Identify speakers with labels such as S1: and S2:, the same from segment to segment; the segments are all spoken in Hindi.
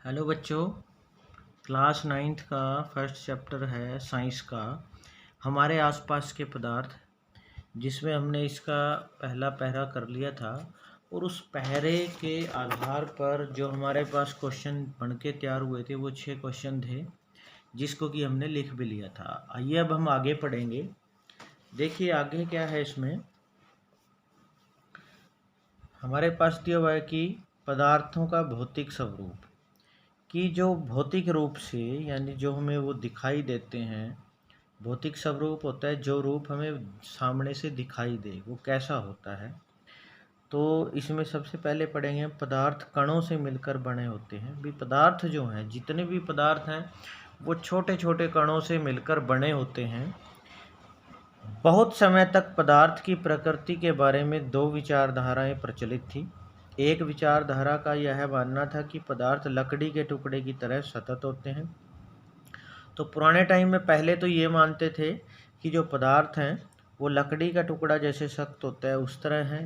S1: हेलो बच्चों, क्लास 9th का फर्स्ट चैप्टर है साइंस का हमारे आसपास के पदार्थ, जिसमें हमने इसका पहला पहरा कर लिया था। और उस पहरे के आधार पर जो हमारे पास क्वेश्चन बन के तैयार हुए थे वो 6 क्वेश्चन थे, जिसको कि हमने लिख भी लिया था। आइए अब हम आगे पढ़ेंगे। देखिए आगे क्या है। इसमें हमारे पास दिया हुआ है कि पदार्थों का भौतिक स्वरूप, कि जो भौतिक रूप से यानी जो हमें वो दिखाई देते हैं। भौतिक स्वरूप होता है जो रूप हमें सामने से दिखाई दे, वो कैसा होता है। तो इसमें सबसे पहले पढ़ेंगे पदार्थ कणों से मिलकर बने होते हैं। भी पदार्थ जो हैं, जितने भी पदार्थ हैं वो छोटे छोटे कणों से मिलकर बने होते हैं। बहुत समय तक पदार्थ की प्रकृति के बारे में दो विचारधाराएं प्रचलित थी। एक विचारधारा का यह मानना था कि पदार्थ लकड़ी के टुकड़े की तरह सतत होते हैं। तो पुराने टाइम में पहले तो ये मानते थे कि जो पदार्थ हैं वो लकड़ी का टुकड़ा जैसे सख्त होता है उस तरह है।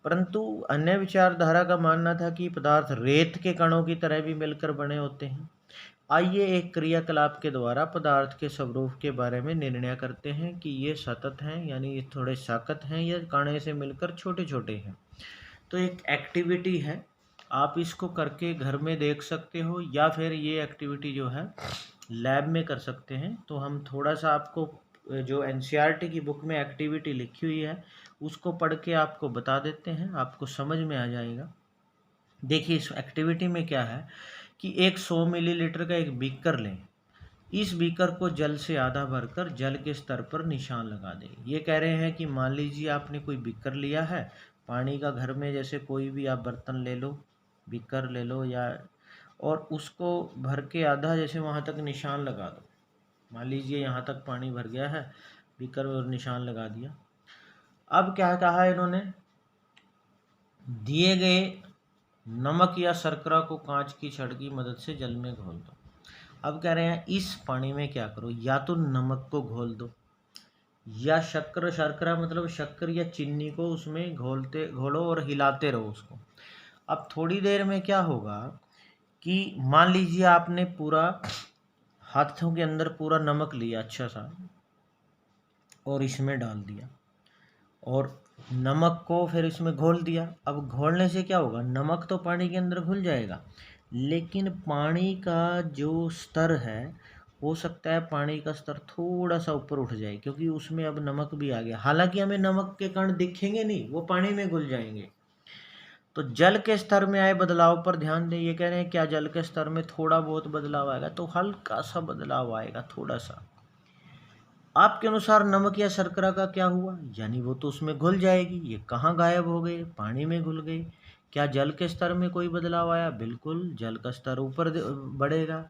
S1: परंतु अन्य विचारधारा का मानना था कि पदार्थ रेत के कणों की तरह भी मिलकर बने होते हैं। आइए एक क्रियाकलाप के द्वारा पदार्थ के स्वरूप के बारे में निर्णय करते हैं कि ये सतत हैं यानी ये थोड़े सख्त हैं या कणे से मिलकर छोटे छोटे हैं। तो एक एक्टिविटी है, आप इसको करके घर में देख सकते हो या फिर ये एक्टिविटी जो है लैब में कर सकते हैं। तो हम थोड़ा सा आपको जो एनसीईआरटी की बुक में एक्टिविटी लिखी हुई है उसको पढ़ के आपको बता देते हैं, आपको समझ में आ जाएगा। देखिए इस एक्टिविटी में क्या है कि एक 100 मिलीलीटर का एक बीकर लें। इस बीकर को जल से आधा भरकर जल के स्तर पर निशान लगा दें। ये कह रहे हैं कि मान लीजिए आपने कोई बीकर लिया है पानी का, घर में जैसे कोई भी आप बर्तन ले लो, बीकर ले लो या, और उसको भर के आधा जैसे वहाँ तक निशान लगा दो। मान लीजिए यहाँ तक पानी भर गया है बीकर में और निशान लगा दिया। अब क्या कहा है इन्होंने, दिए गए नमक या शर्करा को कांच की छड़ की मदद से जल में घोल दो। अब कह रहे हैं इस पानी में क्या करो, या तो नमक को घोल दो या शर्करा मतलब शक्कर या चीनी को उसमें घोलो और हिलाते रहो उसको। अब थोड़ी देर में क्या होगा कि मान लीजिए आपने पूरा हाथों के अंदर पूरा नमक लिया अच्छा सा और इसमें डाल दिया और नमक को फिर इसमें घोल दिया। अब घोलने से क्या होगा, नमक तो पानी के अंदर घुल जाएगा, लेकिन पानी का जो स्तर है हो सकता है पानी का स्तर थोड़ा सा ऊपर उठ जाए, क्योंकि उसमें अब नमक भी आ गया। हालांकि हमें नमक के कण दिखेंगे नहीं, वो पानी में घुल जाएंगे। तो जल के स्तर में आए बदलाव पर ध्यान दें। ये कह रहे हैं क्या जल के स्तर में थोड़ा बहुत बदलाव आएगा, तो हल्का सा बदलाव आएगा थोड़ा सा। आपके अनुसार नमक या शर्करा का क्या हुआ, यानी वो तो उसमें घुल जाएगी, ये कहाँ गायब हो गए, पानी में घुल गए। क्या जल के स्तर में कोई बदलाव आया, बिल्कुल जल का स्तर ऊपर बढ़ेगा।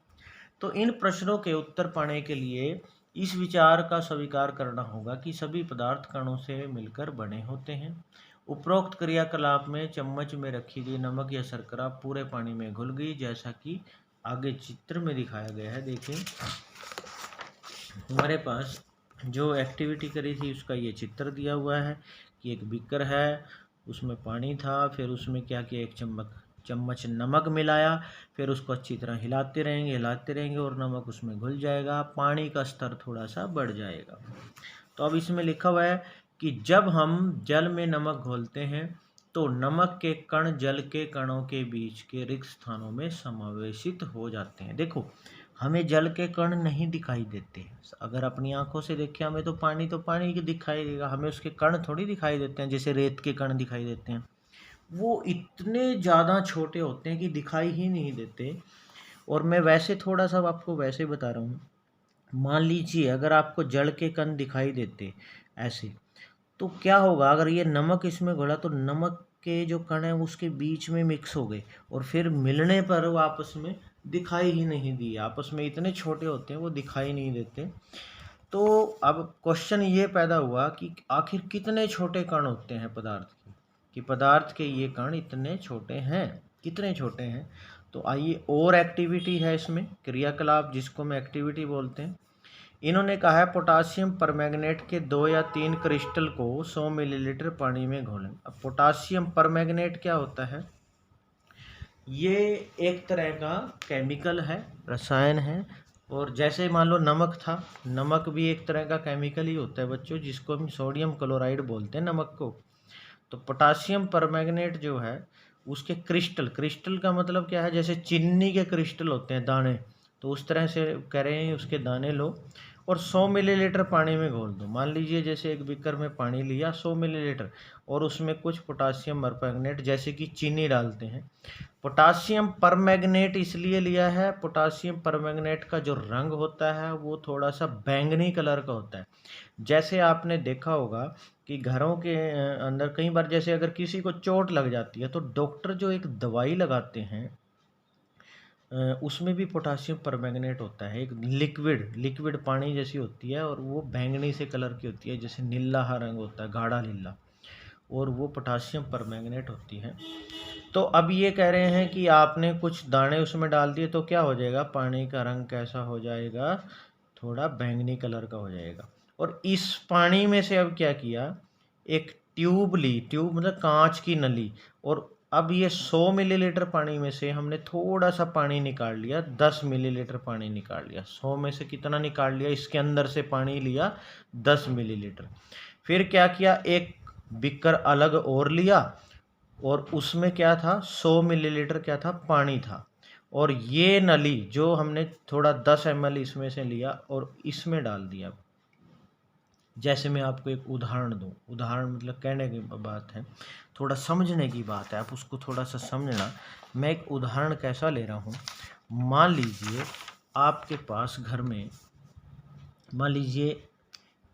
S1: तो इन प्रश्नों के उत्तर पाने के लिए इस विचार का स्वीकार करना होगा कि सभी पदार्थ कणों से मिलकर बने होते हैं। उपरोक्त क्रियाकलाप में चम्मच में रखी गई नमक या शर्करा पूरे पानी में घुल गई, जैसा कि आगे चित्र में दिखाया गया है। देखिए हमारे पास जो एक्टिविटी करी थी उसका ये चित्र दिया हुआ है कि एक बीकर है, उसमें पानी था, फिर उसमें क्या किया, एक चम्मच नमक मिलाया, फिर उसको अच्छी तरह हिलाते रहेंगे और नमक उसमें घुल जाएगा, पानी का स्तर थोड़ा सा बढ़ जाएगा। तो अब इसमें लिखा हुआ है कि जब हम जल में नमक घोलते हैं तो नमक के कण जल के कणों के बीच के रिक्त स्थानों में समावेशित हो जाते हैं। देखो हमें जल के कण नहीं दिखाई देते, अगर अपनी आंखों से देखें हमें तो पानी के दिखाई देगा, हमें उसके कण थोड़ी दिखाई देते हैं जैसे रेत के कण दिखाई देते हैं। वो इतने ज़्यादा छोटे होते हैं कि दिखाई ही नहीं देते। और मैं वैसे थोड़ा सा आपको वैसे बता रहा हूँ, मान लीजिए अगर आपको जल के कण दिखाई देते ऐसे, तो क्या होगा, अगर ये नमक इसमें घुला तो नमक के जो कण है उसके बीच में मिक्स हो गए और फिर मिलने पर वो आपस में दिखाई ही नहीं दिए, आपस में इतने छोटे होते हैं वो दिखाई नहीं देते। तो अब क्वेश्चन ये पैदा हुआ कि आखिर कितने छोटे कण होते हैं पदार्थ के, कि पदार्थ के ये कण इतने छोटे हैं, कितने छोटे हैं। तो आइए और एक्टिविटी है इसमें, क्रियाकलाप जिसको हम एक्टिविटी बोलते हैं। इन्होंने कहा है पोटासियम परमैंगनेट के 2 या 3 क्रिस्टल को 100 मिलीलीटर पानी में घोलें। अब पोटासियम परमैंगनेट क्या होता है, ये एक तरह का केमिकल है, रसायन है। और जैसे मान लो नमक था, नमक भी एक तरह का केमिकल ही होता है बच्चों, जिसको हम सोडियम क्लोराइड बोलते हैं नमक को। तो पोटासियम परमैंगनेट जो है उसके क्रिस्टल, क्रिस्टल का मतलब क्या है, जैसे चीनी के क्रिस्टल होते हैं दाने, तो उस तरह से कह रहे हैं उसके दाने लो और 100 मिलीलीटर पानी में घोल दो। मान लीजिए जैसे एक बीकर में पानी लिया 100 मिलीलीटर, और उसमें कुछ पोटासियम परमैंगनेट जैसे कि चीनी डालते हैं। पोटासियम परमैंगनेट इसलिए लिया है, पोटासियम परमैंगनेट का जो रंग होता है वो थोड़ा सा बैंगनी कलर का होता है। जैसे आपने देखा होगा कि घरों के अंदर कई बार जैसे अगर किसी को चोट लग जाती है तो डॉक्टर जो एक दवाई लगाते हैं उसमें भी पोटासियम परमैंगनेट होता है। एक लिक्विड लिक्विड पानी जैसी होती है और वो बैंगनी से कलर की होती है, जैसे नीला रंग होता है, गाढ़ा नीला, और वो पोटासियम परमैंगनेट होती है। तो अब ये कह रहे हैं कि आपने कुछ दाने उसमें डाल दिए तो क्या हो जाएगा, पानी का रंग कैसा हो जाएगा, थोड़ा बैंगनी कलर का हो जाएगा। और इस पानी में से अब क्या किया, एक ट्यूब ली, ट्यूब मतलब कांच की नली, और अब ये 100 मिलीलीटर पानी में से हमने थोड़ा सा पानी निकाल लिया, 10 मिलीलीटर पानी निकाल लिया। 100 में से कितना निकाल लिया, इसके अंदर से पानी लिया 10 मिलीलीटर। फिर क्या किया, एक बिकर अलग और लिया और उसमें क्या था, 100 मिलीलीटर क्या था, पानी था। और ये नली जो हमने थोड़ा 10 ml इसमें से लिया और इसमें डाल दिया। जैसे मैं आपको एक उदाहरण दूं, उदाहरण मतलब कहने की बात है, थोड़ा समझने की बात है, आप उसको थोड़ा सा समझना। मैं एक उदाहरण कैसा ले रहा हूँ, मान लीजिए आपके पास घर में, मान लीजिए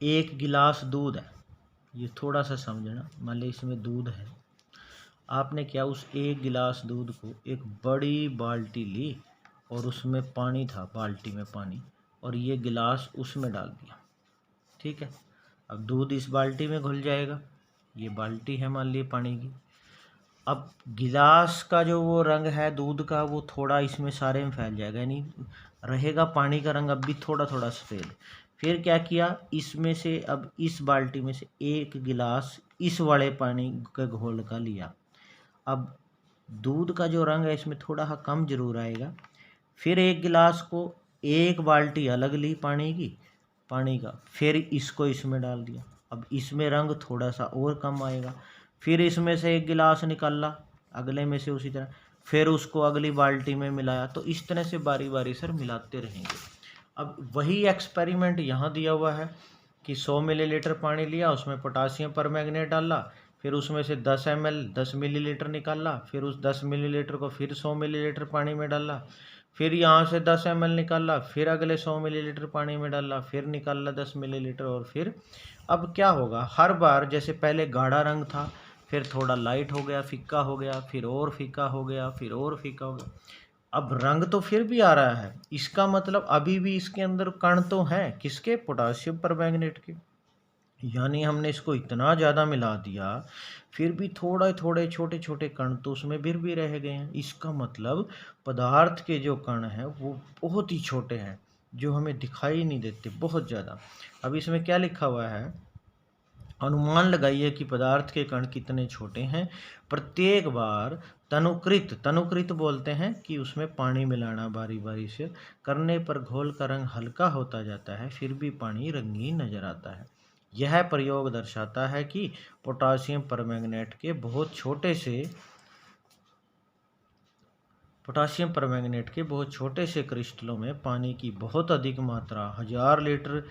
S1: 1 गिलास दूध है, ये थोड़ा सा समझना। मान लीजिए इसमें दूध है, आपने क्या, उस 1 गिलास दूध को एक बड़ी बाल्टी ली और उसमें पानी था, बाल्टी में पानी, और ये गिलास उसमें डाल दिया। ठीक है, अब दूध इस बाल्टी में घुल जाएगा, ये बाल्टी है मान लीजिए पानी की। अब गिलास का जो वो रंग है दूध का, वो थोड़ा इसमें सारे में फैल जाएगा, यानी रहेगा पानी का रंग अब भी थोड़ा थोड़ा सफ़ेद। फिर क्या किया, इसमें से अब इस बाल्टी में से 1 गिलास इस वाले पानी के घोल का लिया। अब दूध का जो रंग है इसमें थोड़ा सा कम जरूर आएगा। फिर 1 गिलास को, 1 बाल्टी अलग ली पानी की, पानी का, फिर इसको इसमें डाल दिया। अब इसमें रंग थोड़ा सा और कम आएगा। फिर इसमें से 1 गिलास निकाला, अगले में से उसी तरह, फिर उसको अगली बाल्टी में मिलाया। तो इस तरह से बारी बारी सर मिलाते रहेंगे। अब वही एक्सपेरिमेंट यहाँ दिया हुआ है कि 100 मिलीलीटर पानी लिया, उसमें पोटासियम परमैंगनेट डाला, फिर उसमें से 10 मिलीलीटर निकाला, फिर उस 10 मिलीलीटर को फिर 100 मिलीलीटर पानी में डाला, फिर यहाँ से 10 ml निकाला, फिर अगले 100 मिलीलीटर पानी में डाला, फिर निकाला 10 मिलीलीटर, और फिर अब क्या होगा, हर बार जैसे पहले गाढ़ा रंग था, फिर थोड़ा लाइट हो गया, फीका हो गया, फिर और फीका हो गया, फिर और फीका हो गया। अब रंग तो फिर भी आ रहा है, इसका मतलब अभी भी इसके अंदर कण तो हैं, किसके, पोटासियम परमैंगनेट के। यानी हमने इसको इतना ज़्यादा मिला दिया, फिर भी थोड़ा थोड़े छोटे छोटे कण तो उसमें फिर भी रह गए हैं। इसका मतलब पदार्थ के जो कण हैं वो बहुत ही छोटे हैं, जो हमें दिखाई नहीं देते, बहुत ज़्यादा। अब इसमें क्या लिखा हुआ है, अनुमान लगाइए कि पदार्थ के कण कितने छोटे हैं। प्रत्येक बार तनुकृत, तनुकृत बोलते हैं कि उसमें पानी मिलाना बारी बारी से करने पर घोल का रंग हल्का होता जाता है, फिर भी पानी रंगीन नजर आता है। यह प्रयोग दर्शाता है कि पोटासियम परमैंगनेट के बहुत छोटे से पोटासियम परमैंगनेट के बहुत छोटे से क्रिस्टलों में पानी की बहुत अधिक मात्रा, 1000 लीटर,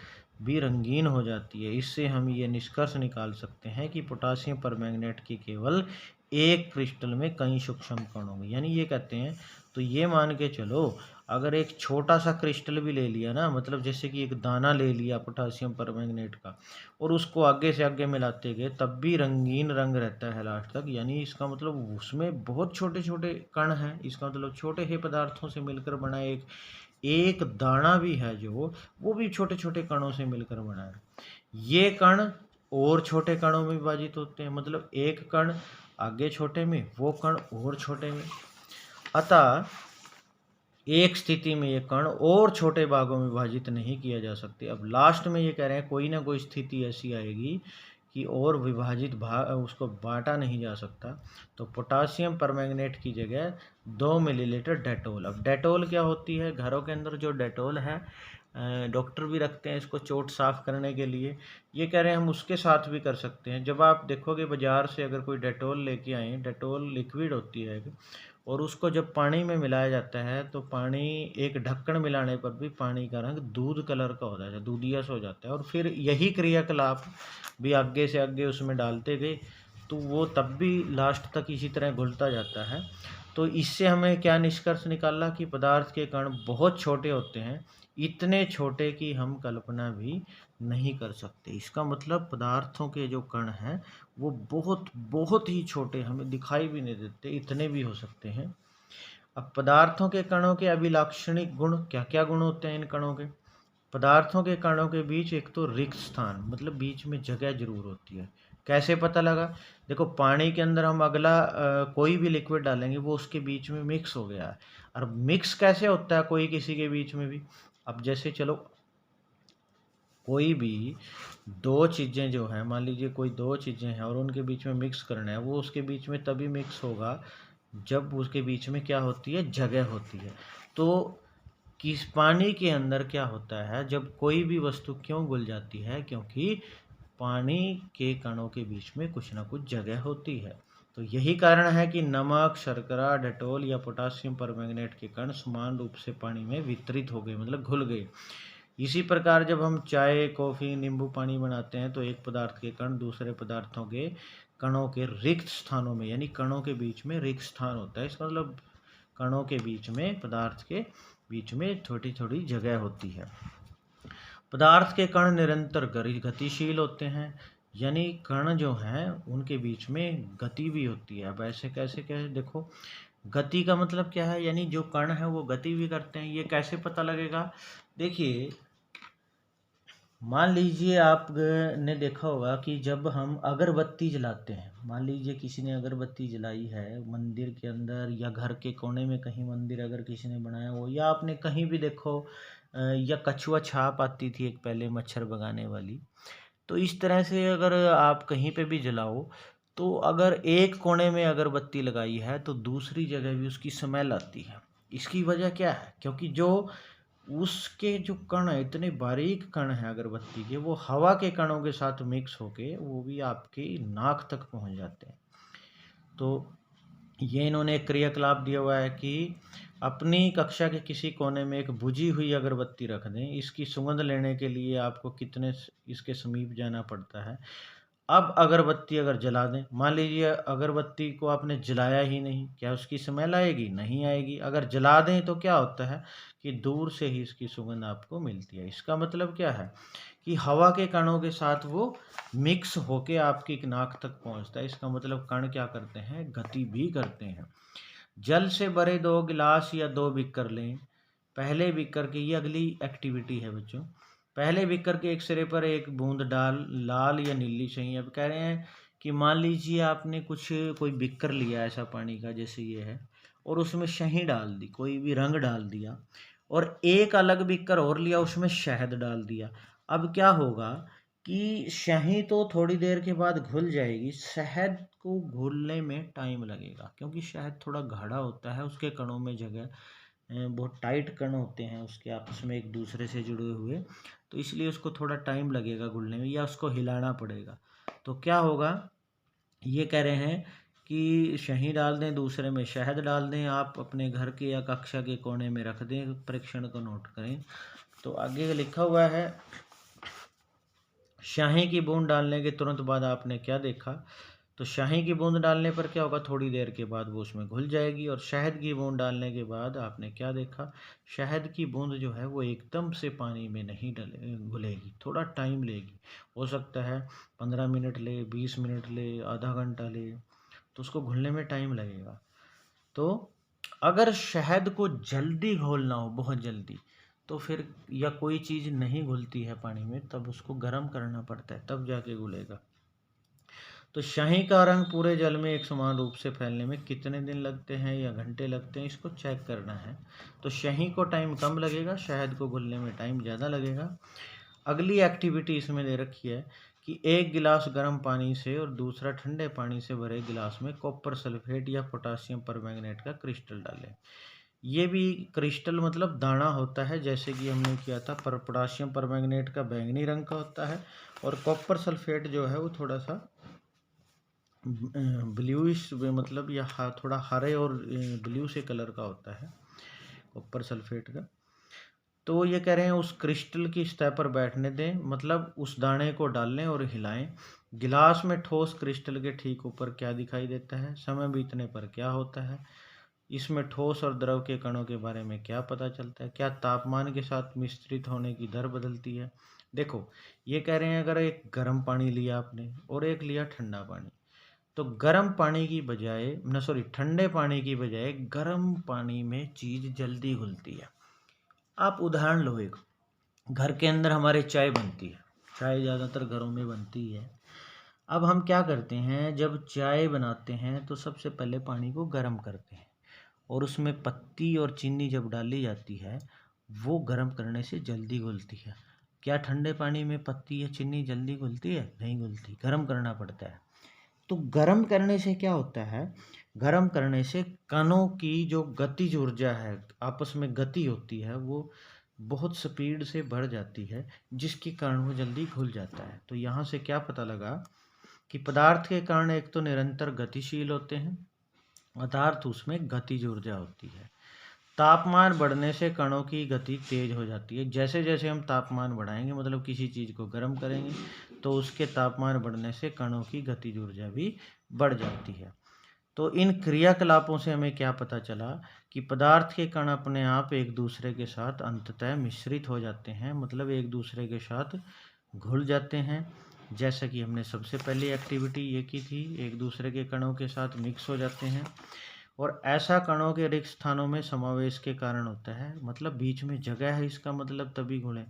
S1: भी रंगीन हो जाती है। इससे हम ये निष्कर्ष निकाल सकते हैं कि पोटासियम परमैंगनेट की केवल एक क्रिस्टल में कई सूक्ष्म कण होंगे। यानी ये कहते हैं, तो ये मान के चलो, अगर एक छोटा सा क्रिस्टल भी ले लिया ना, मतलब जैसे कि एक दाना ले लिया पोटासियम परमैंगनेट का, और उसको आगे से आगे मिलाते गए, तब भी रंगीन रंग रहता है लास्ट तक। यानी इसका मतलब उसमें बहुत छोटे छोटे कण हैं, इसका मतलब छोटे से पदार्थों से मिलकर बना एक एक दाना भी है जो, वो भी छोटे छोटे कणों से मिलकर बना है। ये कण और छोटे कणों में विभाजित होते हैं, मतलब एक कण आगे छोटे में, वो कण और छोटे में। अतः एक स्थिति में ये कण और छोटे भागों में विभाजित नहीं किया जा सकते। अब लास्ट में ये कह रहे हैं कोई ना कोई स्थिति ऐसी आएगी कि और विभाजित उसको बांटा नहीं जा सकता, तो पोटासियम परमैंगनेट की जगह 2 मिलीलीटर डेटोल। अब डेटोल क्या होती है? घरों के अंदर जो डेटोल है, डॉक्टर भी रखते हैं इसको चोट साफ़ करने के लिए। ये कह रहे हैं हम उसके साथ भी कर सकते हैं। जब आप देखोगे बाज़ार से अगर कोई डेटोल लेके आएँ, डेटोल लिक्विड होती है और उसको जब पानी में मिलाया जाता है तो पानी, एक ढक्कन मिलाने पर भी पानी का रंग दूध कलर का हो जाता है, दूधिया सा हो जाता है। और फिर यही क्रियाकलाप भी आगे से आगे उसमें डालते गए तो वो तब भी लास्ट तक इसी तरह घुलता जाता है। तो इससे हमें क्या निष्कर्ष निकाला कि पदार्थ के कण बहुत छोटे होते हैं, इतने छोटे कि हम कल्पना भी नहीं कर सकते। इसका मतलब पदार्थों के जो कण हैं वो बहुत बहुत ही छोटे, हमें दिखाई भी नहीं देते, इतने भी हो सकते हैं। अब पदार्थों के कणों के अभिलाक्षणिक गुण, क्या क्या गुण होते हैं इन कणों के? पदार्थों के कणों के बीच एक तो रिक्त स्थान, मतलब बीच में जगह जरूर होती है। कैसे पता लगा? देखो पानी के अंदर हम अगला कोई भी लिक्विड डालेंगे वो उसके बीच में मिक्स हो गया है। और मिक्स कैसे होता है कोई किसी के बीच में भी? अब जैसे चलो कोई भी दो चीज़ें जो हैं, मान लीजिए कोई दो चीज़ें हैं और उनके बीच में मिक्स करना है, वो उसके बीच में तभी मिक्स होगा जब उसके बीच में क्या होती है? जगह होती है। तो किस पानी के अंदर क्या होता है जब कोई भी वस्तु क्यों घुल जाती है? क्योंकि पानी के कणों के बीच में कुछ ना कुछ जगह होती है। तो यही कारण है कि नमक, शर्करा, डेटोल या पोटासियम परमैंगनेट के कण समान रूप से पानी में वितरित हो गए, मतलब घुल गए। इसी प्रकार जब हम चाय, कॉफ़ी, नींबू पानी बनाते हैं तो एक पदार्थ के कण दूसरे पदार्थों के कणों के रिक्त स्थानों में, यानी कणों के बीच में रिक्त स्थान होता है, इसका मतलब कणों के बीच में, पदार्थ के बीच में थोड़ी थोड़ी जगह होती है। पदार्थ के कण निरंतर गतिशील होते हैं, यानी कण जो हैं उनके बीच में गति भी होती है। अब ऐसे कैसे कैसे देखो, गति का मतलब क्या है? यानी जो कण है वो गति भी करते हैं। ये कैसे पता लगेगा? देखिए मान लीजिए आपने देखा होगा कि जब हम अगरबत्ती जलाते हैं, मान लीजिए किसी ने अगरबत्ती जलाई है मंदिर के अंदर या घर के कोने में कहीं मंदिर अगर किसी ने बनाया हो, या आपने कहीं भी देखो या कछुआ छाप आती थी एक पहले मच्छर भगाने वाली, तो इस तरह से अगर आप कहीं पे भी जलाओ तो अगर एक कोने में अगरबत्ती लगाई है तो दूसरी जगह भी उसकी स्मेल आती है। इसकी वजह क्या है? क्योंकि जो उसके जो कण है, इतने बारीक कण हैं अगरबत्ती के, वो हवा के कणों के साथ मिक्स होके वो भी आपकी नाक तक पहुंच जाते हैं। तो ये इन्होंने एक क्रियाकलाप दिया हुआ है कि अपनी कक्षा के किसी कोने में एक बुझी हुई अगरबत्ती रख दें। इसकी सुगंध लेने के लिए आपको कितने इसके समीप जाना पड़ता है। अब अगरबत्ती अगर जला दें, मान लीजिए अगरबत्ती को आपने जलाया ही नहीं, क्या उसकी स्मेल आएगी? नहीं आएगी। अगर जला दें तो क्या होता है कि दूर से ही इसकी सुगंध आपको मिलती है। इसका मतलब क्या है कि हवा के कणों के साथ वो मिक्स होके आपकी नाक तक पहुंचता है। इसका मतलब कण क्या करते हैं? गति भी करते हैं। जल से भरे 2 गिलास या 2 बीकर लें। पहले बीकर की, ये अगली एक्टिविटी है बच्चों, पहले बीकर के एक सिरे पर एक बूंद डाल, लाल या नीली चाहिए। अब कह रहे हैं कि मान लीजिए आपने कोई बीकर लिया ऐसा पानी का जैसे ये है और उसमें शहीं डाल दी, कोई भी रंग डाल दिया, और एक अलग बीकर और लिया उसमें शहद डाल दिया। अब क्या होगा कि शहीं तो थोड़ी देर के बाद घुल जाएगी, शहद को घुलने में टाइम लगेगा क्योंकि शहद थोड़ा गाढ़ा होता है, उसके कणों में जगह बहुत टाइट कण होते हैं उसके आपस में एक दूसरे से जुड़े हुए, तो इसलिए उसको थोड़ा टाइम लगेगा घुलने में या उसको हिलाना पड़ेगा। तो क्या होगा, ये कह रहे हैं कि शहीं डाल दें, दूसरे में शहद डाल दें, आप अपने घर के या कक्षा के कोने में रख दें, परीक्षण को नोट करें। तो आगे लिखा हुआ है, शाही की बूंद डालने के तुरंत बाद आपने क्या देखा? तो शाही की बूंद डालने पर क्या होगा? थोड़ी देर के बाद वो उसमें घुल जाएगी। और शहद की बूंद डालने के बाद आपने क्या देखा? शहद की बूंद जो है वो एकदम से पानी में नहीं घुलेगी, थोड़ा टाइम लेगी। हो सकता है 15 मिनट ले, 20 मिनट ले, आधा घंटा ले, तो उसको घुलने में टाइम लगेगा। तो अगर शहद को जल्दी घोलना हो, बहुत जल्दी, तो फिर या कोई चीज़ नहीं घुलती है पानी में, तब उसको गर्म करना पड़ता है, तब जाके घुलेगा। तो शाही का रंग पूरे जल में एक समान रूप से फैलने में कितने दिन लगते हैं या घंटे लगते हैं, इसको चेक करना है। तो शाही को टाइम कम लगेगा, शहद को घुलने में टाइम ज़्यादा लगेगा। अगली एक्टिविटी इसमें दे रखी है कि एक गिलास गर्म पानी से और दूसरा ठंडे पानी से भरे गिलास में कॉपर सल्फेट या पोटासियम परमैंगनेट का क्रिस्टल डालें। ये भी क्रिस्टल मतलब दाना होता है, जैसे कि हमने किया था, पर पोटासियम परमैंगनेट का बैंगनी रंग का होता है और कॉपर सल्फेट जो है वो थोड़ा सा ब्लूइश मतलब या थोड़ा हरे और ब्लू से कलर का होता है कॉपर सल्फेट का। तो ये कह रहे हैं उस क्रिस्टल की सतह पर बैठने दें, मतलब उस दाने को डालें और हिलाएं। गिलास में ठोस क्रिस्टल के ठीक ऊपर क्या दिखाई देता है? समय बीतने पर क्या होता है? इसमें ठोस और द्रव के कणों के बारे में क्या पता चलता है? क्या तापमान के साथ मिश्रित होने की दर बदलती है? देखो, ये कह रहे हैं अगर एक गर्म पानी लिया आपने और एक लिया ठंडा पानी, तो गर्म पानी की बजाय ठंडे पानी की बजाय गर्म पानी में चीज़ जल्दी घुलती है। आप उदाहरण लो, एक घर के अंदर हमारे चाय बनती है, चाय ज़्यादातर घरों में बनती है। अब हम क्या करते हैं, जब चाय बनाते हैं तो सबसे पहले पानी को गर्म करते हैं और उसमें पत्ती और चीनी जब डाली जाती है, वो गर्म करने से जल्दी घुलती है। क्या ठंडे पानी में पत्ती या चीनी जल्दी घुलती है? नहीं घुलती, गर्म करना पड़ता है। तो गर्म करने से क्या होता है? गर्म करने से कणों की जो गतिज ऊर्जा है, आपस में गति होती है, वो बहुत स्पीड से बढ़ जाती है, जिसके कारण वो जल्दी घुल जाता है। तो यहाँ से क्या पता लगा कि पदार्थ के कारण एक तो निरंतर गतिशील होते हैं, अर्थात उसमें गतिज ऊर्जा होती है। तापमान बढ़ने से कणों की गति तेज हो जाती है। जैसे जैसे हम तापमान बढ़ाएंगे, मतलब किसी चीज़ को गर्म करेंगे, तो उसके तापमान बढ़ने से कणों की गतिज ऊर्जा भी बढ़ जाती है। तो इन क्रियाकलापों से हमें क्या पता चला कि पदार्थ के कण अपने आप एक दूसरे के साथ अंततः मिश्रित हो जाते हैं, मतलब एक दूसरे के साथ घुल जाते हैं। जैसा कि हमने सबसे पहली एक्टिविटी ये की थी, एक दूसरे के कणों के साथ मिक्स हो जाते हैं। और ऐसा कणों के रिक्त स्थानों में समावेश के कारण होता है, मतलब बीच में जगह है, इसका मतलब तभी घुले।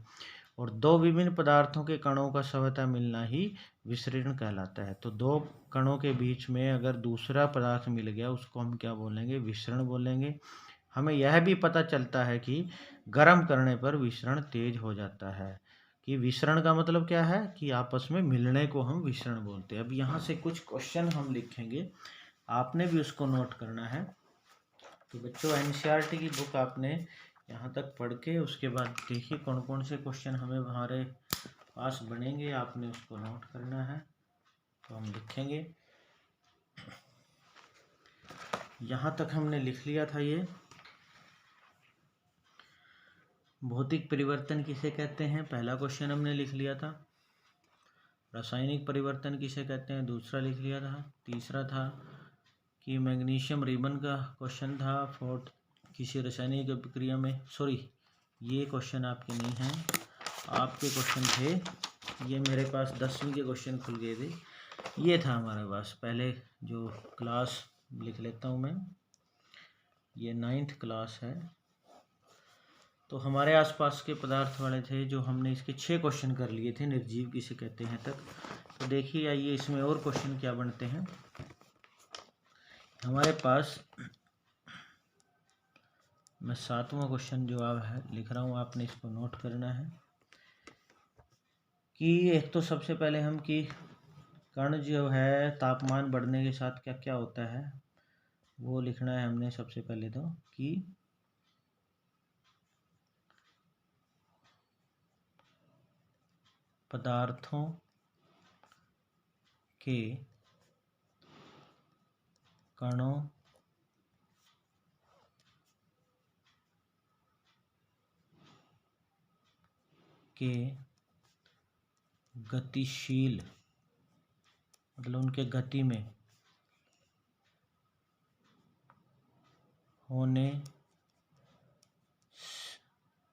S1: और दो विभिन्न पदार्थों के कणों का स्वतः मिलना ही विसरण कहलाता है। तो दो कणों के बीच में अगर दूसरा पदार्थ मिल गया, उसको हम क्या बोलेंगे? विसरण बोलेंगे। हमें यह भी पता चलता है कि गर्म करने पर विसरण तेज हो जाता है। कि विसरण का मतलब क्या है? कि आपस में मिलने को हम विसरण बोलते हैं। अब यहाँ से कुछ क्वेश्चन हम लिखेंगे, आपने भी उसको नोट करना है। तो बच्चों, एनसीईआरटी की बुक आपने यहाँ तक पढ़ के उसके बाद देखिए कौन कौन से क्वेश्चन हमें हमारे पास बनेंगे, आपने उसको नोट करना है। तो हम लिखेंगे, यहाँ तक हमने लिख लिया था। ये भौतिक परिवर्तन किसे कहते हैं, पहला क्वेश्चन हमने लिख लिया था। रासायनिक परिवर्तन किसे कहते हैं, दूसरा लिख लिया था। तीसरा था कि मैग्नीशियम रिबन का क्वेश्चन था। फोर्थ, किसी रासायनिक अभिक्रिया में, सॉरी ये क्वेश्चन आपके नहीं हैं, आपके क्वेश्चन थे ये, मेरे पास 10वीं के क्वेश्चन खुल गए थे। ये था हमारे पास पहले जो क्लास, लिख लेता हूँ मैं, ये 9th क्लास है। तो हमारे आसपास के पदार्थ वाले थे जो हमने इसके 6 क्वेश्चन कर लिए थे, निर्जीव किसे कहते हैं तक। तो देखिए आइए इसमें और क्वेश्चन क्या बनते हैं हमारे पास। मैं 7वां क्वेश्चन जो आप है लिख रहा हूँ, आपने इसको नोट करना है कि एक तो सबसे पहले हम कि कण जो है तापमान बढ़ने के साथ क्या क्या होता है वो लिखना है हमने सबसे पहले। तो कि पदार्थों के कणों के गतिशील, मतलब उनके गति में होने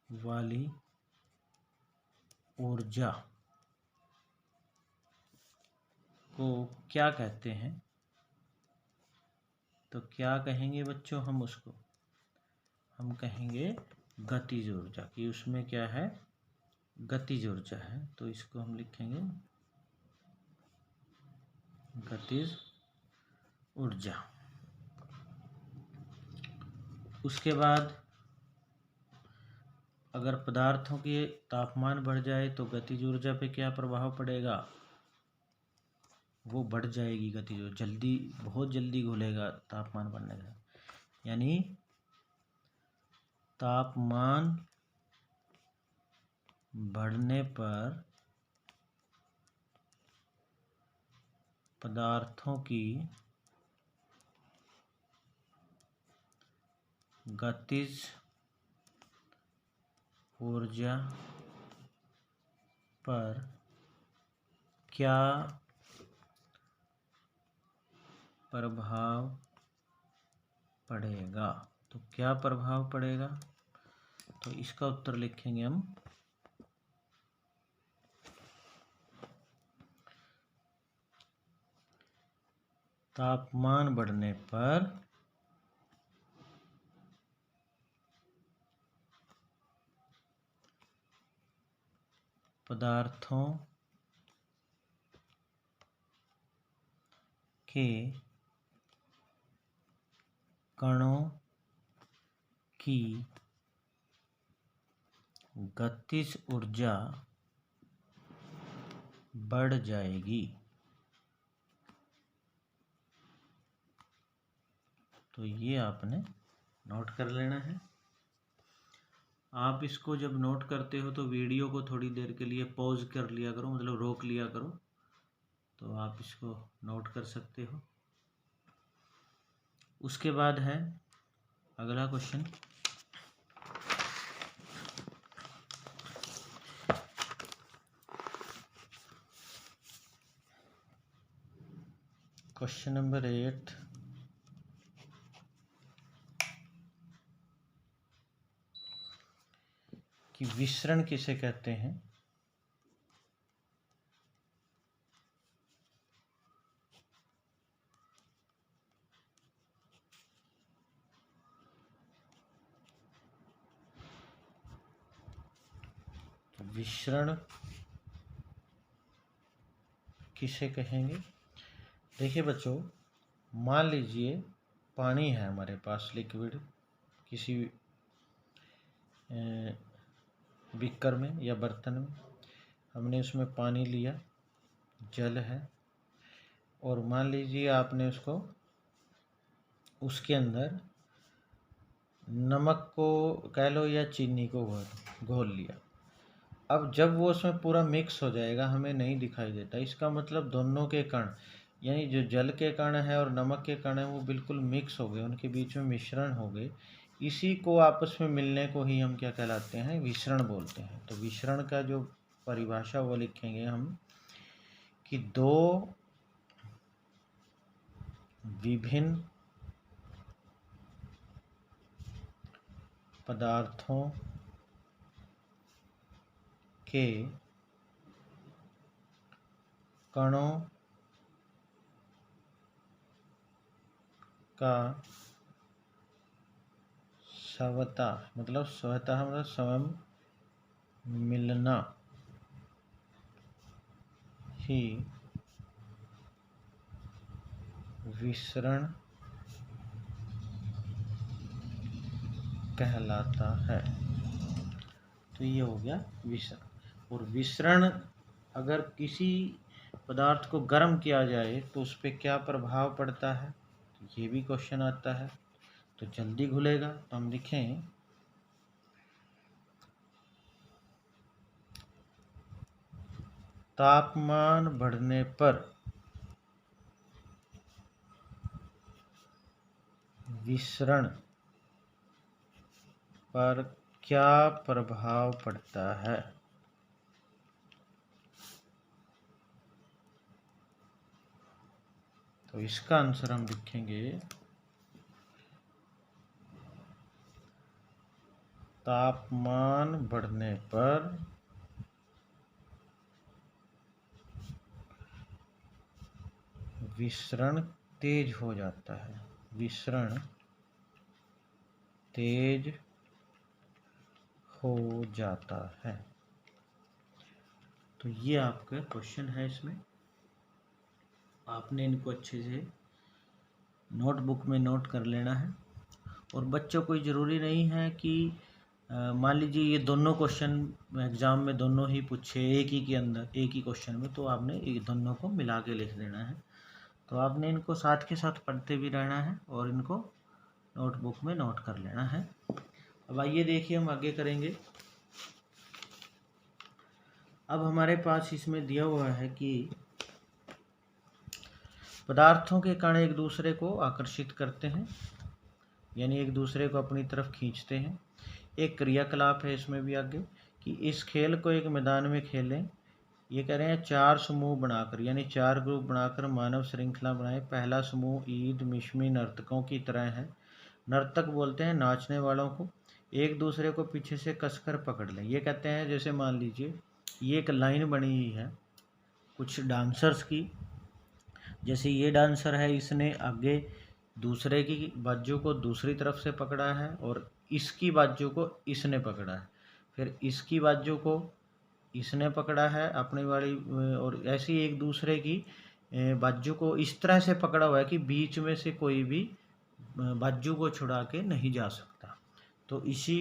S1: वाली ऊर्जा को क्या कहते हैं। तो क्या कहेंगे बच्चों हम उसको? हम कहेंगे गतिज ऊर्जा। कि उसमें क्या है? गतिज ऊर्जा है। तो इसको हम लिखेंगे गतिज ऊर्जा। उसके बाद अगर पदार्थों के तापमान बढ़ जाए तो गतिज ऊर्जा पे क्या प्रभाव पड़ेगा? वो बढ़ जाएगी गति, जो जल्दी, बहुत जल्दी घुलेगा तापमान बढ़ने का। यानी तापमान बढ़ने पर पदार्थों की गतिज ऊर्जा पर क्या प्रभाव पड़ेगा। तो क्या प्रभाव पड़ेगा, तो इसका उत्तर लिखेंगे हम तापमान बढ़ने पर पदार्थों के कणों की गतिज ऊर्जा बढ़ जाएगी। तो ये आपने नोट कर लेना है। आप इसको जब नोट करते हो तो वीडियो को थोड़ी देर के लिए पॉज कर लिया करो, मतलब रोक लिया करो, तो आप इसको नोट कर सकते हो। उसके बाद है अगला क्वेश्चन। क्वेश्चन नंबर 8, कि विसरण किसे कहते हैं। तो विसरण किसे कहेंगे। देखिए बच्चों, मान लीजिए पानी है हमारे पास, लिक्विड, किसी बीकर में या बर्तन में, हमने उसमें पानी लिया, जल है, और मान लीजिए आपने उसको, उसके अंदर नमक को कह लो या चीनी को घोल लिया। अब जब वो उसमें पूरा मिक्स हो जाएगा, हमें नहीं दिखाई देता। इसका मतलब दोनों के कण, यानी जो जल के कण है और नमक के कण है, वो बिल्कुल मिक्स हो गए, उनके बीच में मिश्रण हो गए। इसी को आपस में मिलने को ही हम क्या कहलाते हैं, विसरण बोलते हैं। तो विसरण का जो परिभाषा वो लिखेंगे हम कि दो विभिन्न पदार्थों के कणों का स्वतः, मतलब स्वतः मतलब स्वयं मिलना ही विसरण कहलाता है। तो ये हो गया विसरण। और विसरण, अगर किसी पदार्थ को गर्म किया जाए तो उस पर क्या प्रभाव पड़ता है, तो ये भी क्वेश्चन आता है। तो जल्दी घुलेगा, तो हम लिखें तापमान बढ़ने पर विसरण पर क्या प्रभाव पड़ता है। तो इसका आंसर हम लिखेंगे तापमान बढ़ने पर विसरण तेज हो जाता है, विसरण तेज हो जाता है। तो ये आपका क्वेश्चन है, इसमें आपने इनको अच्छे से नोटबुक में नोट कर लेना है। और बच्चों, कोई ज़रूरी नहीं है कि मान लीजिए ये दोनों क्वेश्चन एग्ज़ाम में दोनों ही पूछे एक ही के अंदर एक ही क्वेश्चन में, तो आपने ये दोनों को मिला के लिख देना है। तो आपने इनको साथ के साथ पढ़ते भी रहना है और इनको नोटबुक में नोट कर लेना है। अब आइए देखिए हम आगे करेंगे। अब हमारे पास इसमें दिया हुआ है कि पदार्थों के कण एक दूसरे को आकर्षित करते हैं, यानी एक दूसरे को अपनी तरफ खींचते हैं। एक क्रियाकलाप है इसमें भी आगे कि इस खेल को एक मैदान में खेलें। ये कह रहे हैं 4 समूह बनाकर, यानी 4 ग्रुप बनाकर मानव श्रृंखला बनाएं। पहला समूह ईद मिश्मी नर्तकों की तरह है। नर्तक बोलते हैं नाचने वालों को। एक दूसरे को पीछे से कसकर पकड़ लें। ये कहते हैं जैसे मान लीजिए ये एक लाइन बनी हुई है कुछ डांसर्स की। जैसे ये डांसर है, इसने आगे दूसरे की बाजू को दूसरी तरफ से पकड़ा है और इसकी बाजू को इसने पकड़ा है, फिर इसकी बाजू को इसने पकड़ा है अपनी वाली, और ऐसे ही एक दूसरे की बाजू को इस तरह से पकड़ा हुआ है कि बीच में से कोई भी बाजू को छुड़ा के नहीं जा सकता। तो इसी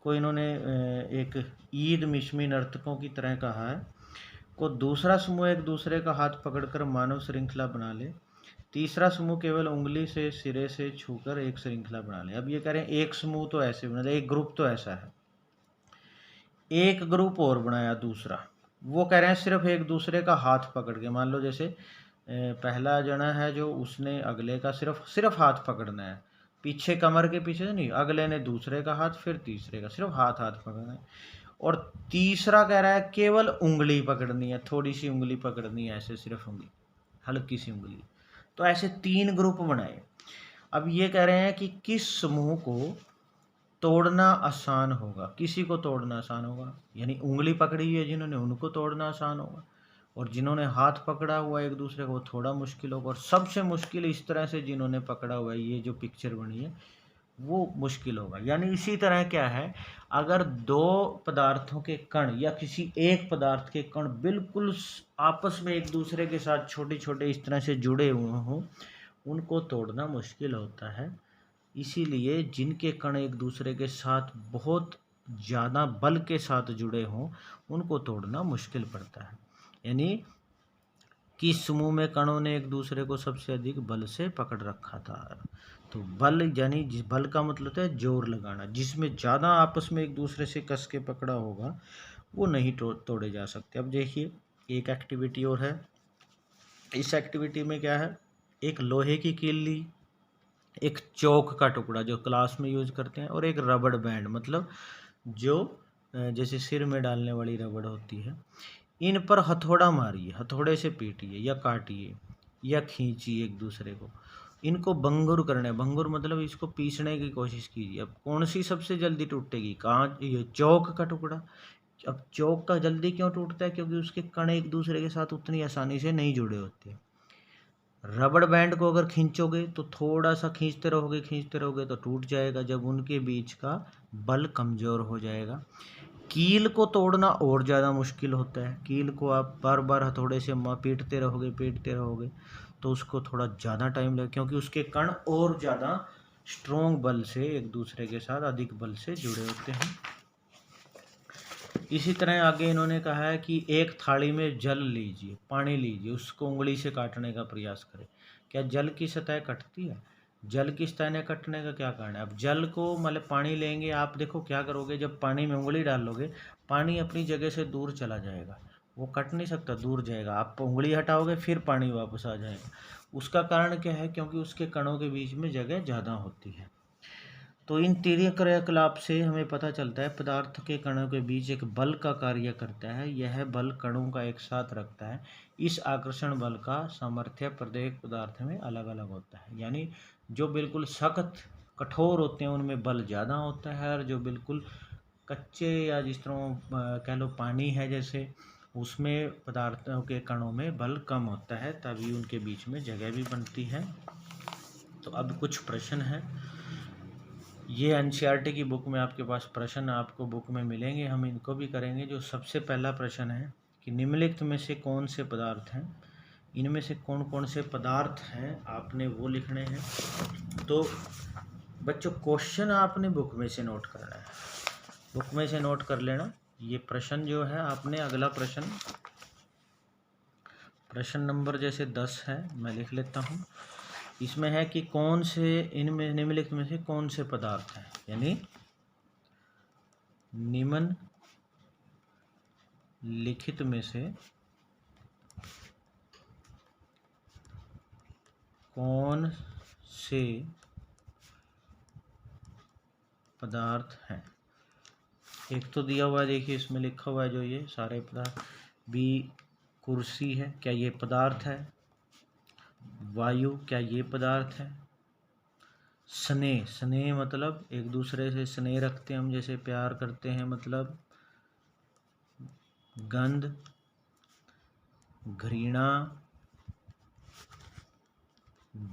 S1: को इन्होंने एक ईद मिश्मी नर्तकों की तरह कहा है। को दूसरा समूह एक दूसरे का हाथ पकड़कर मानव श्रृंखला बना ले। तीसरा समूह केवल उंगली से सिरे से छूकर एक श्रृंखला बना ले। अब ये कह रहे हैं एक समूह तो ऐसे बना ले, एक ग्रुप तो ऐसा है, एक ग्रुप और बनाया दूसरा। वो कह रहे हैं सिर्फ एक दूसरे का हाथ पकड़ के, मान लो जैसे पहला जना है जो उसने अगले का सिर्फ हाथ पकड़ना है, पीछे कमर के पीछे नहीं, अगले ने दूसरे का हाथ, फिर तीसरे का, सिर्फ हाथ पकड़ना है। और तीसरा कह रहा है केवल उंगली पकड़नी है, थोड़ी सी उंगली पकड़नी है, ऐसे सिर्फ उंगली, हल्की सी उंगली। तो ऐसे 3 ग्रुप बनाए। अब ये कह रहे हैं कि किस समूह को तोड़ना आसान होगा। किसी को तोड़ना आसान होगा, यानी उंगली पकड़ी हुई है जिन्होंने उनको तोड़ना आसान होगा, और जिन्होंने हाथ पकड़ा हुआ एक दूसरे को थोड़ा मुश्किल होगा, और सबसे मुश्किल इस तरह से जिन्होंने पकड़ा हुआ है, ये जो पिक्चर बनी है वो मुश्किल होगा। यानी इसी तरह क्या है, अगर 2 पदार्थों के कण या किसी एक पदार्थ के कण बिल्कुल आपस में एक दूसरे के साथ छोटे छोटे इस तरह से जुड़े हुए हों, उनको तोड़ना मुश्किल होता है। इसीलिए जिनके कण एक दूसरे के साथ बहुत ज़्यादा बल के साथ जुड़े हों, उनको तोड़ना मुश्किल पड़ता है। यानी किस समूह में कणों ने एक दूसरे को सबसे अधिक बल से पकड़ रखा था। तो बल यानी जिस बल का मतलब होता है जोर लगाना, जिसमें ज़्यादा आपस में एक दूसरे से कस के पकड़ा होगा वो नहीं तोड़े जा सकते। अब देखिए एक एक्टिविटी और है। इस एक्टिविटी में क्या है, एक लोहे की कील ली, एक चौक का टुकड़ा जो क्लास में यूज करते हैं, और एक रबड़ बैंड, मतलब जो जैसे सिर में डालने वाली रबड़ होती है। इन पर हथौड़ा मारिए, हथौड़े से पीटिए या काटिए या खींचिए एक दूसरे को। इनको भंगुर करना है, भंगुर मतलब इसको पीसने की कोशिश कीजिए। अब कौन सी सबसे जल्दी टूटेगी, कहाँ, ये चौक का टुकड़ा। अब चौक का जल्दी क्यों टूटता है, क्योंकि उसके कण एक दूसरे के साथ उतनी आसानी से नहीं जुड़े होते। रबड़ बैंड को अगर खींचोगे तो थोड़ा सा खींचते रहोगे तो टूट जाएगा, जब उनके बीच का बल कमज़ोर हो जाएगा। कील को तोड़ना और ज़्यादा मुश्किल होता है। कील को आप बार बार हथौड़े से पीटते रहोगे तो उसको थोड़ा ज़्यादा टाइम लगेगा, क्योंकि उसके कण और ज़्यादा स्ट्रॉन्ग बल से एक दूसरे के साथ अधिक बल से जुड़े होते हैं। इसी तरह आगे इन्होंने कहा है कि एक थाली में जल लीजिए, पानी लीजिए, उसको उंगली से काटने का प्रयास करें। क्या जल की सतह कटती है? जल की सतह कटने का क्या कारण है? अब जल को मतलब पानी लेंगे, आप देखो क्या करोगे, जब पानी में उंगली डालोगे पानी अपनी जगह से दूर चला जाएगा, वो कट नहीं सकता, दूर जाएगा। आप उंगली हटाओगे फिर पानी वापस आ जाएगा। उसका कारण क्या है? क्योंकि उसके कणों के बीच में जगह ज़्यादा होती है। तो इन 3 क्रियाकलाप से हमें पता चलता है पदार्थ के कणों के बीच एक बल का कार्य करता है। यह बल कणों का एक साथ रखता है। इस आकर्षण बल का सामर्थ्य प्रत्येक पदार्थ में अलग अलग होता है। यानी जो बिल्कुल सख्त कठोर होते हैं उनमें बल ज़्यादा होता है, और जो बिल्कुल कच्चे या जिस तरह कह लो पानी है जैसे, उसमें पदार्थों के कणों में बल कम होता है, तभी उनके बीच में जगह भी बनती है। तो अब कुछ प्रश्न हैं। ये एनसीईआरटी की बुक में आपके पास प्रश्न आपको बुक में मिलेंगे, हम इनको भी करेंगे। जो सबसे पहला प्रश्न है कि निम्नलिखित में से कौन से पदार्थ हैं, इनमें से कौन कौन से पदार्थ हैं, आपने वो लिखने हैं। तो बच्चों क्वेश्चन आपने बुक में से नोट करना है, बुक में से नोट कर लेना। ये प्रश्न जो है आपने, अगला प्रश्न नंबर जैसे 10 है, मैं लिख लेता हूँ। इसमें है कि कौन से इनमें निम्नलिखित में से कौन से पदार्थ हैं, यानी निम्नलिखित में से कौन से पदार्थ हैं। एक तो दिया हुआ है, देखिए इसमें लिखा हुआ है जो ये सारे पदार्थ। बी कुर्सी है, क्या ये पदार्थ है? वायु, क्या ये पदार्थ है? स्नेह, स्नेह मतलब एक दूसरे से स्नेह रखते हैं हम, जैसे प्यार करते हैं, मतलब गंध, घृणा,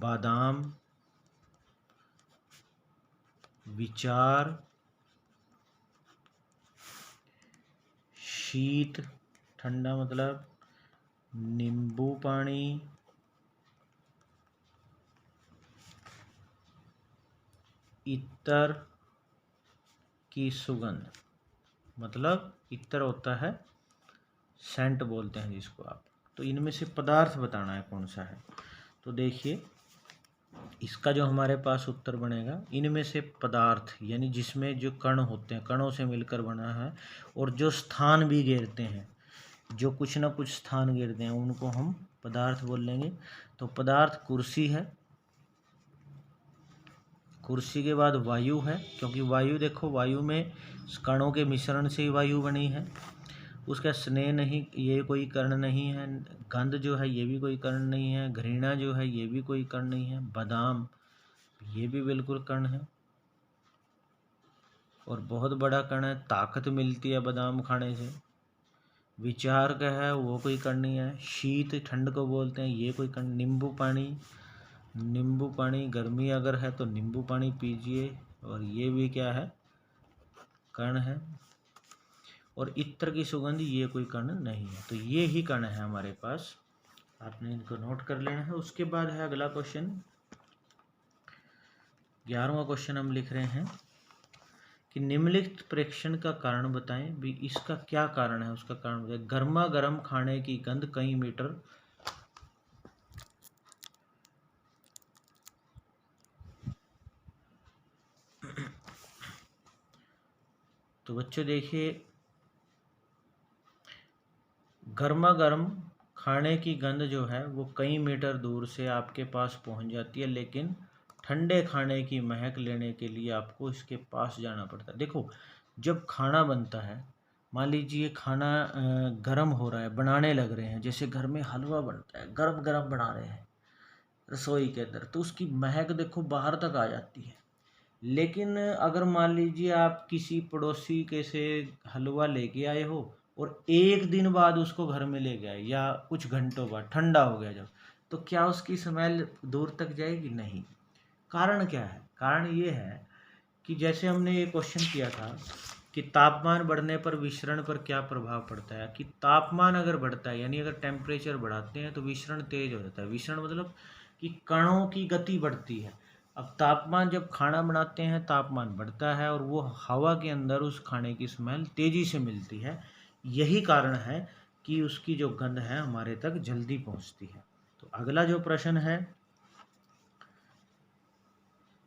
S1: बादाम, विचार, शीत ठंडा मतलब नींबू पानी, इत्र की सुगंध, मतलब इत्र होता है सेंट बोलते हैं जिसको आप। तो इनमें से पदार्थ बताना है कौन सा है। तो देखिए इसका जो हमारे पास उत्तर बनेगा, इनमें से पदार्थ यानी जिसमें जो कण होते हैं, कणों से मिलकर बना है, और जो स्थान भी घेरते हैं, जो कुछ ना कुछ स्थान घेरते हैं, उनको हम पदार्थ बोल लेंगे। तो पदार्थ कुर्सी है, कुर्सी के बाद वायु है, क्योंकि वायु देखो, वायु में कणों के मिश्रण से ही वायु बनी है। उसका स्नेह नहीं, ये कोई कर्ण नहीं है। गंध जो है ये भी कोई कर्ण नहीं है। घृणा जो है ये भी कोई कर्ण नहीं है। बादाम ये भी बिल्कुल कर्ण है, और बहुत बड़ा कर्ण है, ताकत मिलती है बादाम खाने से। विचार का है, वो कोई कर्ण नहीं है। शीत ठंड को बोलते हैं, ये कोई कर्ण। नींबू पानी, नींबू पानी गर्मी अगर है तो नींबू पानी पीजिए, और ये भी क्या है, कर्ण है। और इत्र की सुगंध ये कोई कर्ण नहीं है। तो ये ही कर्ण है हमारे पास, आपने इनको नोट कर लेना है। उसके बाद है अगला क्वेश्चन, 11वां क्वेश्चन हम लिख रहे हैं कि निम्नलिखित प्रेक्षण का कारण बताएं। भी इसका क्या कारण है, उसका कारण बताएं। गर्मा गर्म खाने की गंध कई मीटर, तो बच्चों देखिए, गर्मा गर्म खाने की गंध जो है वो कई मीटर दूर से आपके पास पहुंच जाती है, लेकिन ठंडे खाने की महक लेने के लिए आपको इसके पास जाना पड़ता है। देखो जब खाना बनता है, मान लीजिए खाना गर्म हो रहा है, बनाने लग रहे हैं, जैसे घर में हलवा बनता है, गरम गरम बना रहे हैं रसोई के अंदर, तो उसकी महक देखो बाहर तक आ जाती है। लेकिन अगर मान लीजिए आप किसी पड़ोसी के से हलवा लेके आए हो, और एक दिन बाद उसको घर में ले गए, या कुछ घंटों बाद ठंडा हो गया जब, तो क्या उसकी स्मेल दूर तक जाएगी? नहीं। कारण क्या है? कारण ये है कि जैसे हमने ये क्वेश्चन किया था कि तापमान बढ़ने पर विसरण पर क्या प्रभाव पड़ता है, कि तापमान अगर बढ़ता है, यानी अगर टेम्परेचर बढ़ाते हैं तो विसरण तेज हो जाता है। विसरण मतलब कि कणों की गति बढ़ती है। अब तापमान, जब खाना बनाते हैं तापमान बढ़ता है, और वो हवा के अंदर उस खाने की स्मेल तेजी से मिलती है। यही कारण है कि उसकी जो गंध है हमारे तक जल्दी पहुंचती है। तो अगला जो प्रश्न है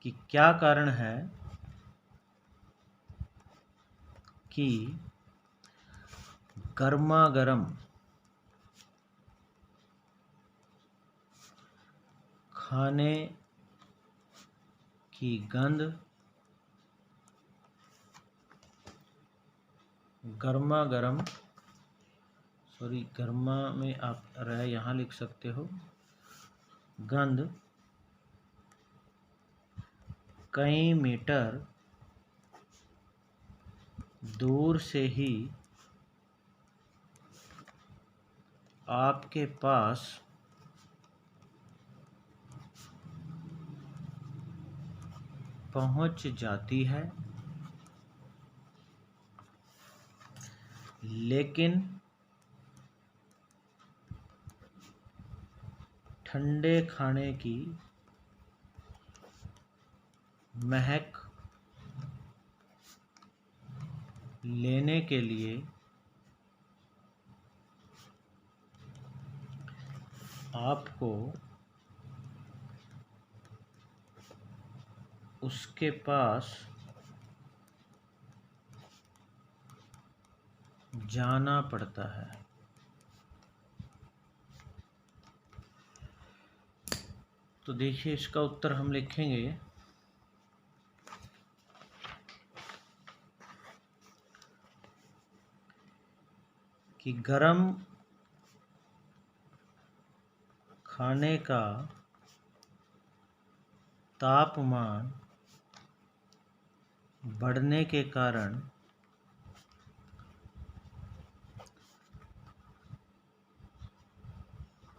S1: कि क्या कारण है कि गर्मा गर्म खाने की गंध, गर्मा गर्म, सॉरी गर्मा में आप रह यहाँ लिख सकते हो, गंध कई मीटर दूर से ही आपके पास पहुंच जाती है, लेकिन ठंडे खाने की महक लेने के लिए आपको उसके पास जाना पड़ता है। तो देखिए इसका उत्तर हम लिखेंगे कि गरम खाने का तापमान बढ़ने के कारण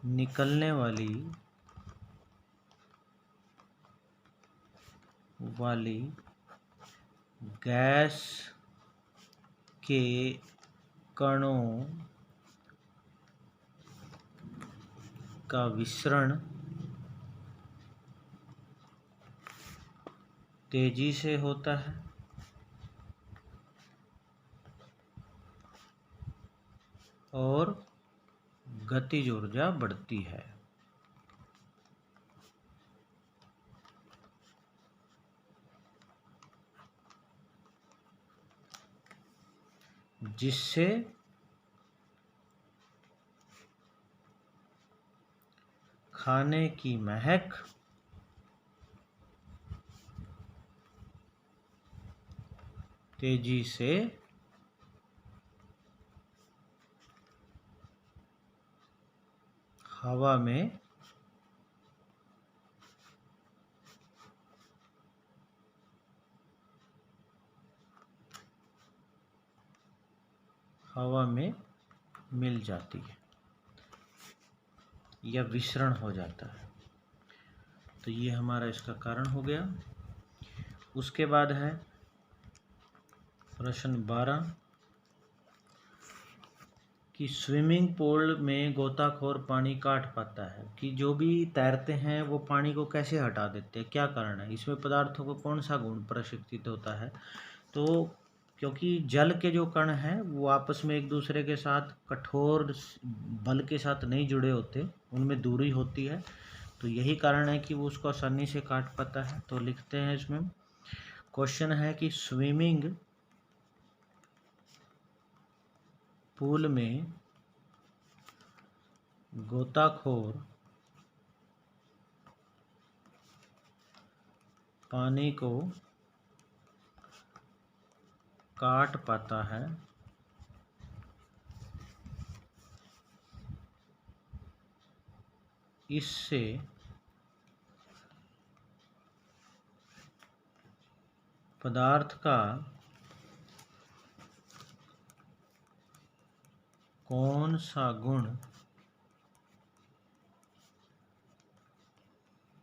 S1: निकलने वाली गैस के कणों का विसरण तेजी से होता है और गतिज ऊर्जा बढ़ती है। जिससे खाने की महक तेजी से हवा में मिल जाती है या विसरण हो जाता है। तो ये हमारा इसका कारण हो गया। उसके बाद है प्रश्न 12 कि स्विमिंग पूल में गोताखोर पानी काट पाता है। कि जो भी तैरते हैं वो पानी को कैसे हटा देते हैं, क्या कारण है, इसमें पदार्थों को कौन सा गुण प्रशिक्षित होता है। तो क्योंकि जल के जो कण हैं वो आपस में एक दूसरे के साथ कठोर बल के साथ नहीं जुड़े होते, उनमें दूरी होती है, तो यही कारण है कि वो उसको आसानी से काट पाता है। तो लिखते हैं इसमें, क्वेश्चन है कि स्विमिंग पूल में गोताखोर पानी को काट पाता है इससे पदार्थ का कौन सा गुण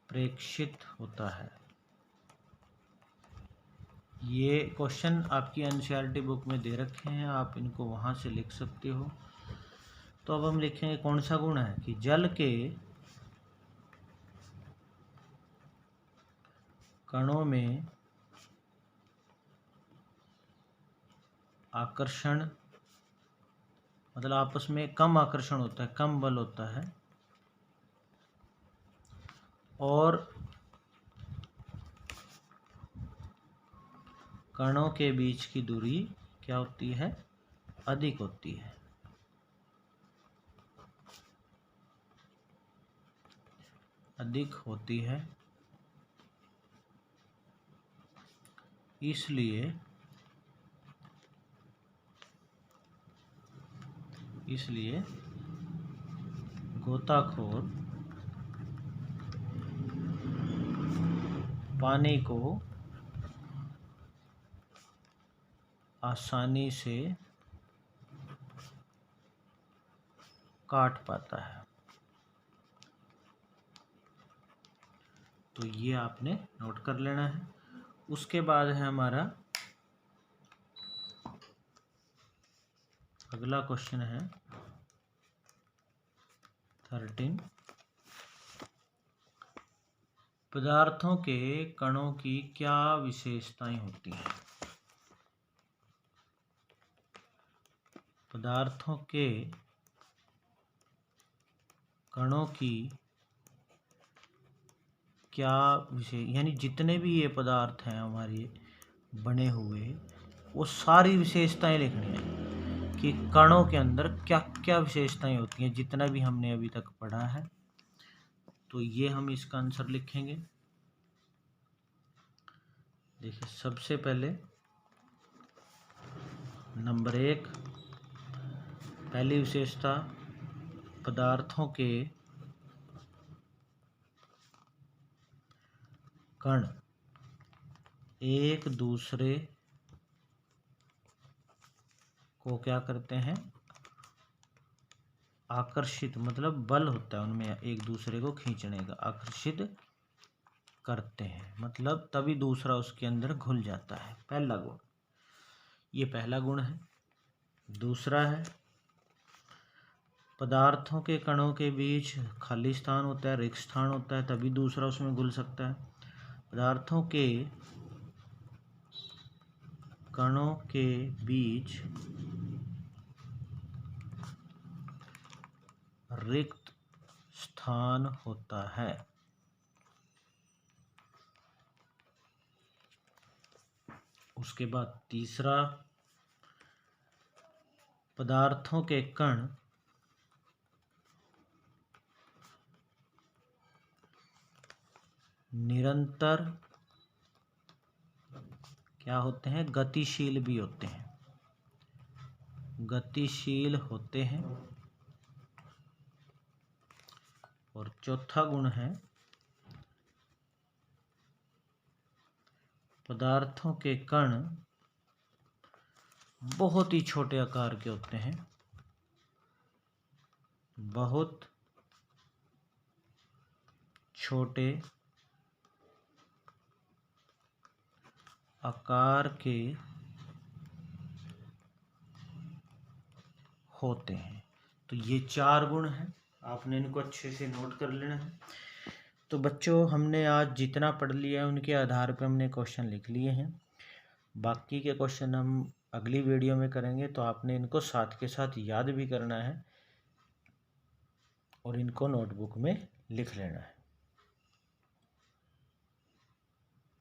S1: प्रेक्षित होता है। ये क्वेश्चन आपकी एनसीईआरटी बुक में दे रखे हैं, आप इनको वहाँ से लिख सकते हो। तो अब हम लिखेंगे कौन सा गुण है कि जल के कणों में आकर्षण, मतलब आपस में कम आकर्षण होता है, कम बल होता है, और कणों के बीच की दूरी क्या होती है, अधिक होती है। अधिक होती है, इसलिए गोताखोर पानी को आसानी से काट पाता है। तो ये आपने नोट कर लेना है। उसके बाद है हमारा अगला क्वेश्चन है 13 पदार्थों के कणों की क्या विशेषताएं होती हैं? पदार्थों के कणों की क्या विशेष, यानी जितने भी ये पदार्थ हैं हमारे बने हुए, वो सारी विशेषताएं लिखनी है कि कणों के अंदर क्या क्या विशेषताएं होती हैं, जितना भी हमने अभी तक पढ़ा है। तो ये हम इसका आंसर लिखेंगे। देखिए, सबसे पहले नंबर 1, पहली विशेषता, पदार्थों के कण एक दूसरे को क्या करते हैं? आकर्षित, मतलब बल होता है उनमें एक दूसरे को खींचने का, आकर्षित करते हैं, मतलब तभी दूसरा उसके अंदर घुल जाता है। पहला गुण, ये पहला गुण है। दूसरा है, पदार्थों के कणों के बीच खाली स्थान होता है, रिक्त स्थान होता है, तभी दूसरा उसमें घुल सकता है। पदार्थों के कणों के बीच रिक्त स्थान होता है। उसके बाद तीसरा, पदार्थों के कण निरंतर क्या होते हैं? गतिशील भी होते हैं, गतिशील होते हैं। और चौथा गुण है, पदार्थों के कण बहुत ही छोटे आकार के होते हैं, बहुत छोटे आकार के होते हैं। तो ये 4 गुण हैं, आपने इनको अच्छे से नोट कर लेना है। तो बच्चों, हमने आज जितना पढ़ लिया है उनके आधार पर हमने क्वेश्चन लिख लिए हैं। बाकी के क्वेश्चन हम अगली वीडियो में करेंगे, तो आपने इनको साथ के साथ याद भी करना है और इनको नोटबुक में लिख लेना है।